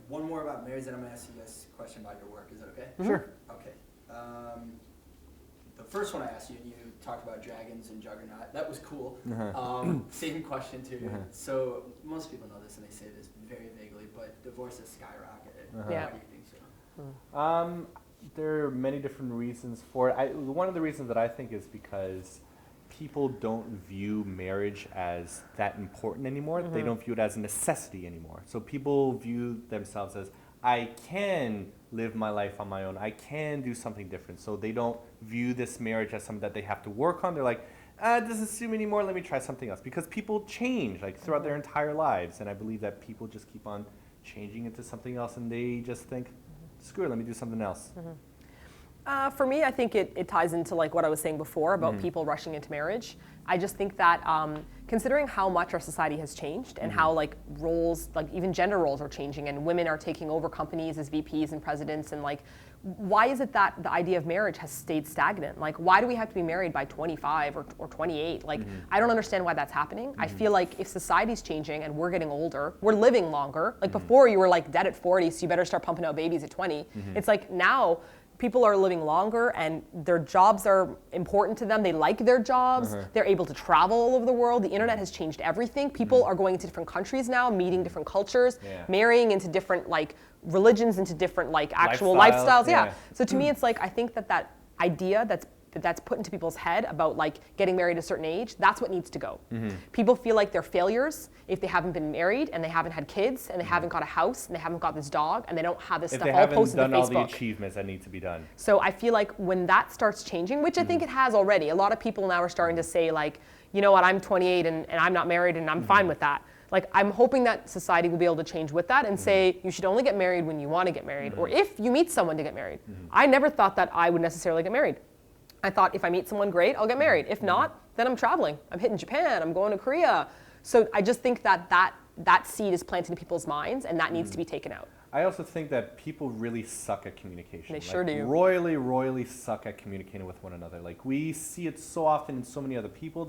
one more about marriage, then I'm going to ask you guys a question about your work. Is that okay? Sure. Okay. The first one I asked you, and you talked about dragons and Juggernaut. That was cool. Same question too. So most people know this, and they say this very vaguely, but divorce has skyrocketed. Why do you think so? There are many different reasons for it. One of the reasons that I think is because people don't view marriage as that important anymore. They don't view it as a necessity anymore. So people view themselves as, I can live my life on my own. I can do something different. So they don't view this marriage as something that they have to work on. They're like, it doesn't suit me anymore. Let me try something else. Because people change like throughout their entire lives. And I believe that people just keep on changing into something else, and they just think, screw it, let me do something else. For me, I think it ties into like what I was saying before about people rushing into marriage. I just think that considering how much our society has changed and how like roles, like even gender roles are changing, and women are taking over companies as VPs and presidents, and like, why is it that the idea of marriage has stayed stagnant? Like, why do we have to be married by 25 or 28? Like, I don't understand why that's happening. I feel like if society's changing and we're getting older, we're living longer. Like before you were like dead at 40, so you better start pumping out babies at 20. It's like now, people are living longer and their jobs are important to them. They like their jobs. They're able to travel all over the world. The internet has changed everything. People are going into different countries now, meeting different cultures, marrying into different like religions, into different like actual lifestyles. So to me, it's like, I think that idea that's put into people's head about like getting married at a certain age, that's what needs to go. People feel like they're failures if they haven't been married and they haven't had kids and they haven't got a house and they haven't got this dog and they don't have this stuff all posted to Facebook. If they haven't done all the achievements that need to be done. So I feel like when that starts changing, which I think it has already, a lot of people now are starting to say like, you know what, I'm 28 and I'm not married and I'm fine with that. Like, I'm hoping that society will be able to change with that and say you should only get married when you want to get married, or if you meet someone to get married. I never thought that I would necessarily get married. I thought if I meet someone great, I'll get married. If not, then I'm traveling. I'm hitting Japan. I'm going to Korea. So I just think that seed is planted in people's minds, and that needs to be taken out. I also think that people really suck at communication. They sure do. Royally suck at communicating with one another. Like, we see it so often in so many other people.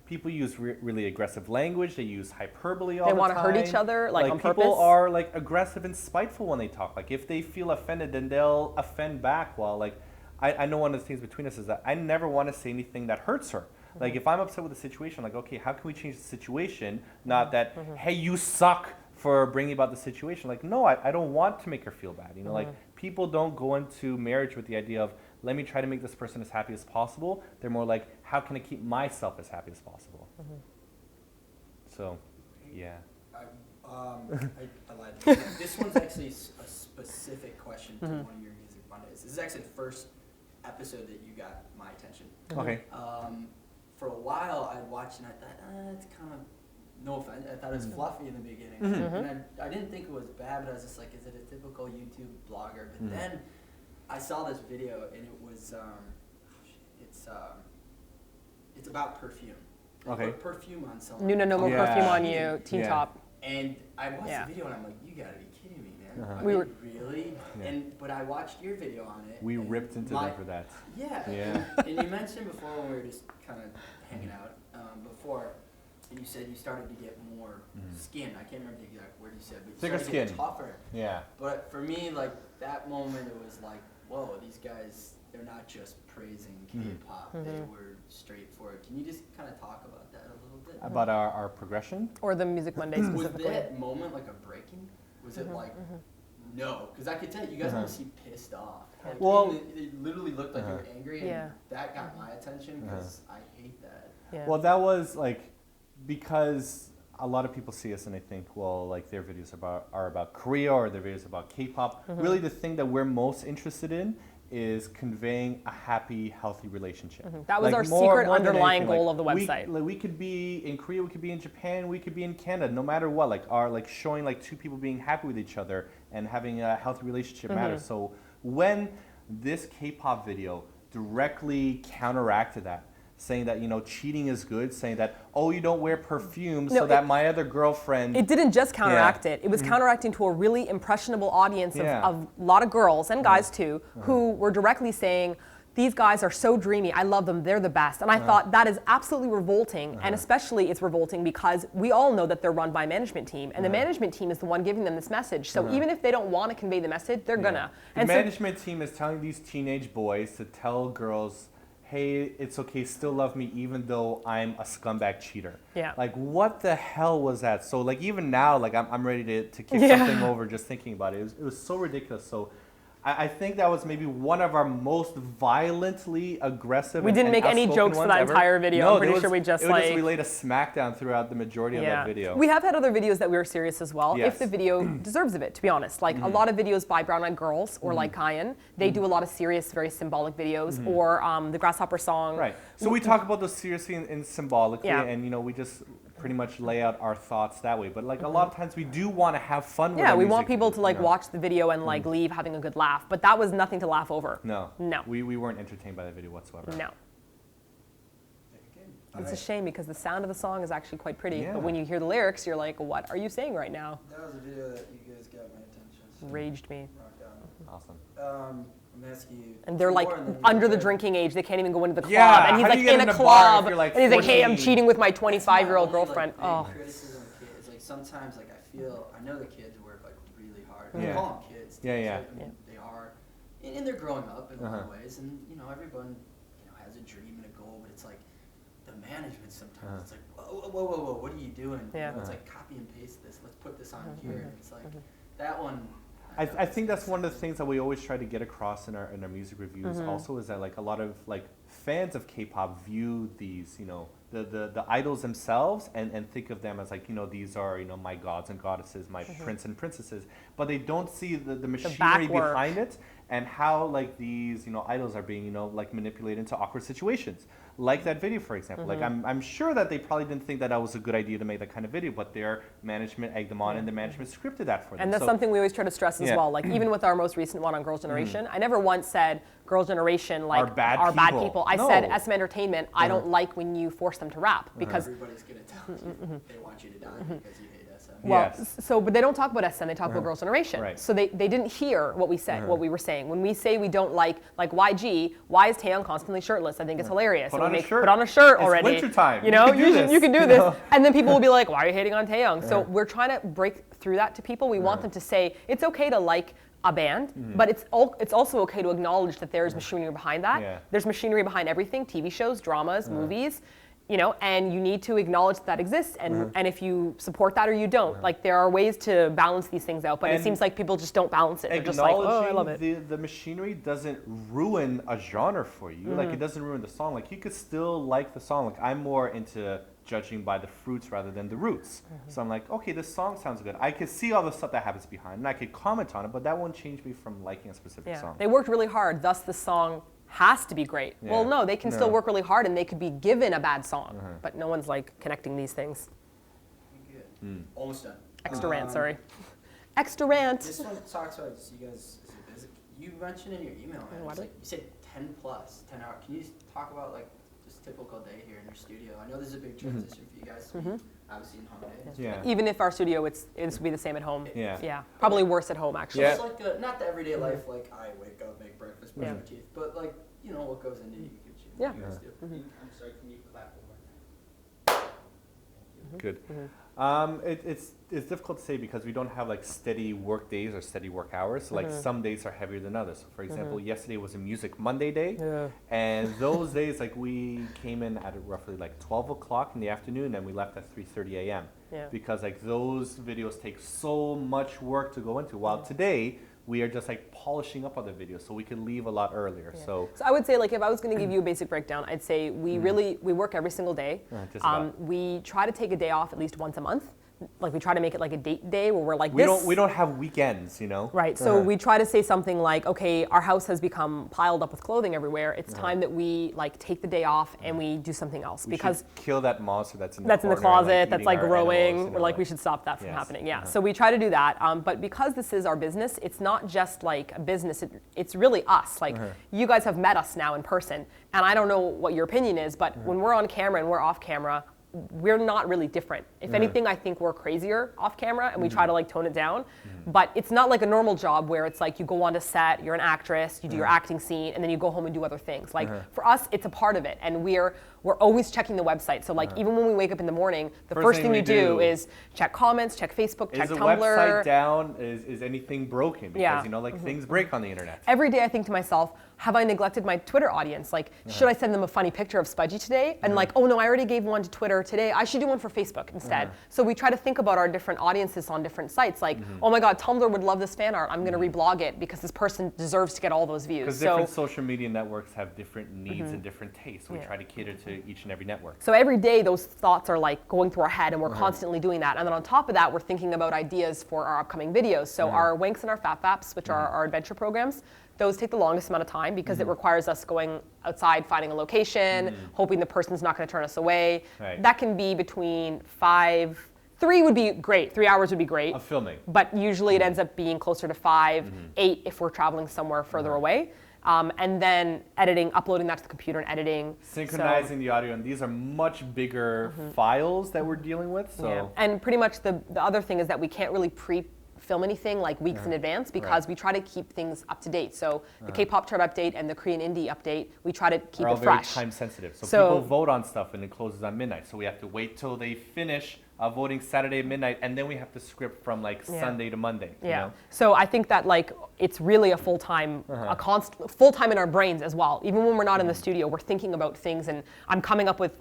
People use really aggressive language. They use hyperbole all the time. They want to hurt each other, like on purpose. People are like aggressive and spiteful when they talk. Like, if they feel offended, then they'll offend back. While like, I know one of the things between us is that I never want to say anything that hurts her. Like, if I'm upset with a situation, like, okay, how can we change the situation? Not that, hey, you suck for bringing about the situation. Like, no, I don't want to make her feel bad. You know, like, people don't go into marriage with the idea of, let me try to make this person as happy as possible. They're more like, how can I keep myself as happy as possible? So, yeah. I lied. This one's actually a specific question to one of your Music Mondays. This is actually the first episode that you got my attention. Okay. For a while, I'd watched and I thought, it's kind of, no offense, I thought it was fluffy in the beginning. And I didn't think it was bad, but I was just like, is it a typical YouTube blogger? But then I saw this video and it was, it's about perfume. Okay. Put perfume on someone. No more perfume on you, Teen Top. And I watched the video and I'm like, you gotta be kidding me, man. We were really? Yeah. But I watched your video on it. We ripped into them for that. Yeah. And you mentioned before when we were just kind of hanging out before, and you said you started to get more skin. I can't remember the exact word you said, but you started to get tougher. Yeah. But for me, like that moment, it was like, whoa, these guys, they're not just praising K-pop. They were straightforward. Can you just kind of talk about that a little bit? About our progression? Or the Music Monday specifically? Was that moment like a breaking? Was it like, no? Because I could tell you guys must seem pissed off. Like, well, it literally looked like you were angry, and that got my attention because I hate that. Yeah. Well, that was like, because a lot of people see us and they think, well, like their videos are about Korea or their videos about K-pop. Really, the thing that we're most interested in is conveying a happy, healthy relationship. That was like our secret underlying goal of the website. We could be in Korea, we could be in Japan, we could be in Canada, no matter what. Like showing like two people being happy with each other and having a healthy relationship matters. So when this K-pop video directly counteracted that, saying that, you know, cheating is good, saying that, oh, you don't wear perfume so that my other girlfriend... It didn't just counteract it. It was counteracting to a really impressionable audience of a lot of girls and guys too, who were directly saying, these guys are so dreamy. I love them. They're the best. And I thought that is absolutely revolting. And especially it's revolting because we all know that they're run by a management team. And the management team is the one giving them this message. So even if they don't want to convey the message, they're gonna. The management team is telling these teenage boys to tell girls, hey, it's okay, still love me even though I'm a scumbag cheater. Yeah. Like, what the hell was that? So, like, even now, like, I'm ready to kick something over just thinking about it. It was so ridiculous. So, I think that was maybe one of our most violently aggressive. We didn't make any jokes for that entire video. No, I'm pretty sure we just like. We laid a smackdown throughout the majority of that video. We have had other videos that we were serious as well. Yes. If the video deserves of it, to be honest. Like a lot of videos by Brown Eyed Girls or like Kyan, they do a lot of serious, very symbolic videos. Or the Grasshopper song. Right. So we talk about those seriously and symbolically, Yeah. and we just pretty much lay out our thoughts that way. But like a lot of times we do want to have fun with Yeah, our we music, want people to like watch the video and like leave having a good laugh. But that was nothing to laugh over. No. No. We weren't entertained by the video whatsoever. No. It's a shame because the sound of the song is actually quite pretty. Yeah. But when you hear the lyrics, you're like, what are you saying right now? That was a video that you guys got my attention. So Raged me. rock on. Awesome. I'm asking you. And they're like before and then under the after. drinking age. They can't even go into the club. Yeah, And he's how do like you get in a in a bar club. if you're, like, And he's like, hey, I'm 14? cheating with my That's my 25-year-old only, girlfriend. Like, Oh. big criticism of kids. Like sometimes, like I know the kids work like really hard. Yeah. I call them kids. Too, Yeah. So, I mean, they are, and they're growing up in a lot of ways. And everyone, has a dream and a goal. But it's like the management sometimes. It's like, whoa, what are you doing? Yeah. It's like copy and paste this. Let's put this on here. And it's like that one. I think that's one of the things that we always try to get across in our music reviews also is that like a lot of like fans of K-pop view these, the idols themselves and think of them as like, these are, my gods and goddesses, my prince and princesses, but they don't see the machinery backwork. behind it and how like these, idols are being, like manipulated into awkward situations. Like that video, for example. Like I'm sure that they probably didn't think that was a good idea to make that kind of video, but their management egged them on and the management scripted that for them. And that's something we always try to stress as well. Like even with our most recent one on Girls' Generation, I never once said Girls' Generation like Are bad bad people. people. I No. said SM Entertainment, I don't like when you force them to rap because Everybody's gonna tell you they want you to die because you hate SM. well, Yes. but they don't talk about SM, they talk about Girls' Generation. Right. So they didn't hear what we said, what we were saying. When we say we don't like YG, why is Taeyong constantly shirtless? I think it's hilarious. Put And on we a shirt. put on a shirt It's already. wintertime. You know, You can do this. you can do You this. know? And then people will be like, why are you hating on Taeyong? So we're trying to break through that to people. We want them to say, it's okay to like a band, but it's also okay to acknowledge that there's machinery behind that. Yeah. There's machinery behind everything, TV shows, dramas, movies. And you need to acknowledge that exists, and if you support that or you don't, like there are ways to balance these things out, but it And seems like people just don't balance it. They're just like, oh, I love it. The machinery doesn't ruin a genre for you. Like it doesn't ruin the song. Like you could still like the song. Like I'm more into judging by the fruits rather than the roots. So I'm like, okay, this song sounds good. I could see all the stuff that happens behind, and I could comment on it, but that won't change me from liking a specific song. They worked really hard, thus the song has to be great. Yeah. Well, no, they can still No. work really hard and they could be given a bad song, but no one's like connecting these things. Good. Almost done. Extra rant, sorry. Extra rant. This one talks about just you guys. Is it, you mentioned in your email, man. What It's is like you said 10 hours. Can you just talk about like just typical day here in your studio? I know this is a big transition for you guys. So obviously in home days. Yeah. Even if our studio, it's would be the same at home. Yeah. Probably worse at home, actually. Yeah. Just like not the everyday life, like I wake up, make breakfast, brush Yeah. my teeth, but like what goes into you Kimchi. Yeah. You guys do. I'm sorry, can you clap one more time? Good. It's difficult to say because we don't have like steady work days or steady work hours. So, like some days are heavier than others. So, for example, yesterday was a Music Monday day, and those days like we came in at roughly like 12 o'clock in the afternoon and we left at 3:30 a.m. Yeah. Because like those videos take so much work to go into. While today we are just like polishing up on the videos, so we can leave a lot earlier. Yeah. So I would say, like, if I was going to give you a basic breakdown, I'd say we work every single day. just about. We try to take a day off at least once a month. Like we try to make it like a date day where we're like we this. don't have weekends, Right. So we try to say something like, okay, our house has become piled up with clothing everywhere. It's time that we like take the day off and we do something else We because should kill that monster that's in the that's in the corner and, closet, that's eating like our growing. animals, We're like, we should stop that from Yes. happening. Yeah. So we try to do that. But because this is our business, it's not just like a business. It's really us. Like you guys have met us now in person, and I don't know what your opinion is, but when we're on camera and we're off camera, we're not really different. If anything, I think we're crazier off camera and we try to like tone it down. But it's not like a normal job where it's like you go on to set, you're an actress, you do your acting scene, and then you go home and do other things. Like for us, it's a part of it, and we're always checking the website. So like even when we wake up in the morning, the first thing we do is check comments, check Facebook, check Is the Tumblr. website down? Is anything broken? Because things break on the internet. Every day I think to myself, have I neglected my Twitter audience? Like, should I send them a funny picture of Spudgy today? And like, oh no, I already gave one to Twitter today. I should do one for Facebook instead. So we try to think about our different audiences on different sites. Like, oh my God, Tumblr would love this fan art. I'm going to reblog it because this person deserves to get all those views. Because different social media networks have different needs and different tastes. We try to cater to each and every network. So every day those thoughts are like going through our head, and we're constantly doing that. And then on top of that, we're thinking about ideas for our upcoming videos. So our Wanks and our Faps, which are our adventure programs, those take the longest amount of time because it requires us going outside, finding a location, hoping the person's not going to turn us away. Right. That can be between 3 would be great. 3 hours would be great. Of filming. But usually it ends up being closer to 5, 8 if we're traveling somewhere further away. And then editing, uploading that to the computer and editing. Synchronizing the audio, and these are much bigger files that we're dealing with. So. Yeah. And pretty much the other thing is that we can't really pre-film anything like weeks in advance because we try to keep things up to date. So the K-pop chart update and the Korean indie update, we try to keep it fresh. Very time sensitive. So people vote on stuff and it closes on midnight. So we have to wait till they finish voting Saturday at midnight, and then we have to script from like Sunday to Monday. Yeah. You know? So I think that like it's really a full-time, full-time in our brains as well. Even when we're not in the studio, we're thinking about things, and I'm coming up with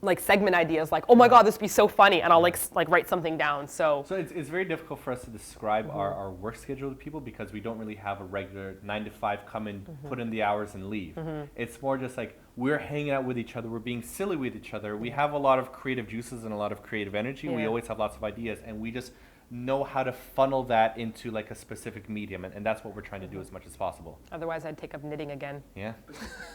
like segment ideas like, oh my God, this would be so funny, and I'll like write something down. So it's very difficult for us to describe our work schedule to people because we don't really have a regular 9 to 5 come in, put in the hours and leave. It's more just like we're hanging out with each other, we're being silly with each other. We have a lot of creative juices and a lot of creative energy. We always have lots of ideas, and we just know how to funnel that into like a specific medium, and that's what we're trying to do as much as possible. otherwise I'd take up knitting again. Yeah.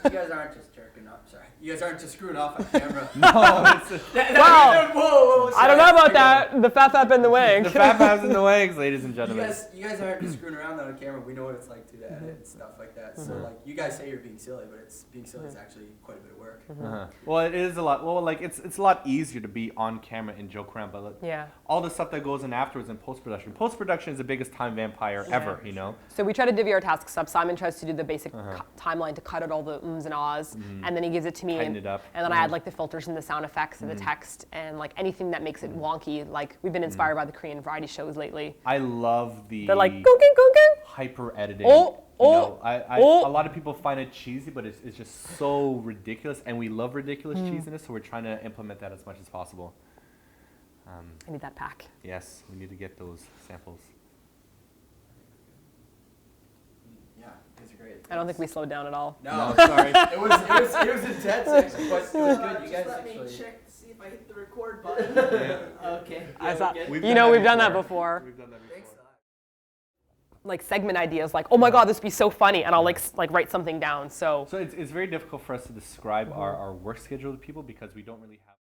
You guys aren't just jerking off. Sorry. You guys aren't just screwing off on camera. No, it's Whoa, I don't know about that. The Fap and the Wank. the Fab House in the Wanks, ladies and You gentlemen. guys aren't just screwing around on camera. We know what it's like to edit and stuff like that. So like, you guys say you're being silly, but being silly is actually quite a bit of work. Well, it is a lot. Well, like it's a lot easier to be on camera and joke around, but like, all the stuff that goes in afterwards in post-production. Post-production is the biggest time vampire ever, you know? So we try to divvy our tasks up. Simon tries to do the basic timeline to cut out all the ums and ahs, and then he gives it to me, Tighten it up. and then I add like the filters and the sound effects and the text and like anything that makes it wonky. Like we've been inspired by the Korean variety shows lately. I love the They're like gung. hyper editing. Oh, You know, oh. A lot of people find it cheesy, but it's just so ridiculous, and we love ridiculous cheesiness, so we're trying to implement that as much as possible. I need that pack. Yes, we need to get those samples. Yeah, it's great. I don't think we slowed down at all. No, sorry. it was intense, actually, but it was good. You guys Just let me actually. check to see if I hit the record button. Okay. I thought, we've we've done that before. We've done that before. Thanks a lot. Like segment ideas, like, oh my God, this would be so funny, and I'll like write something down. So So it's very difficult for us to describe our work schedule to people because we don't really have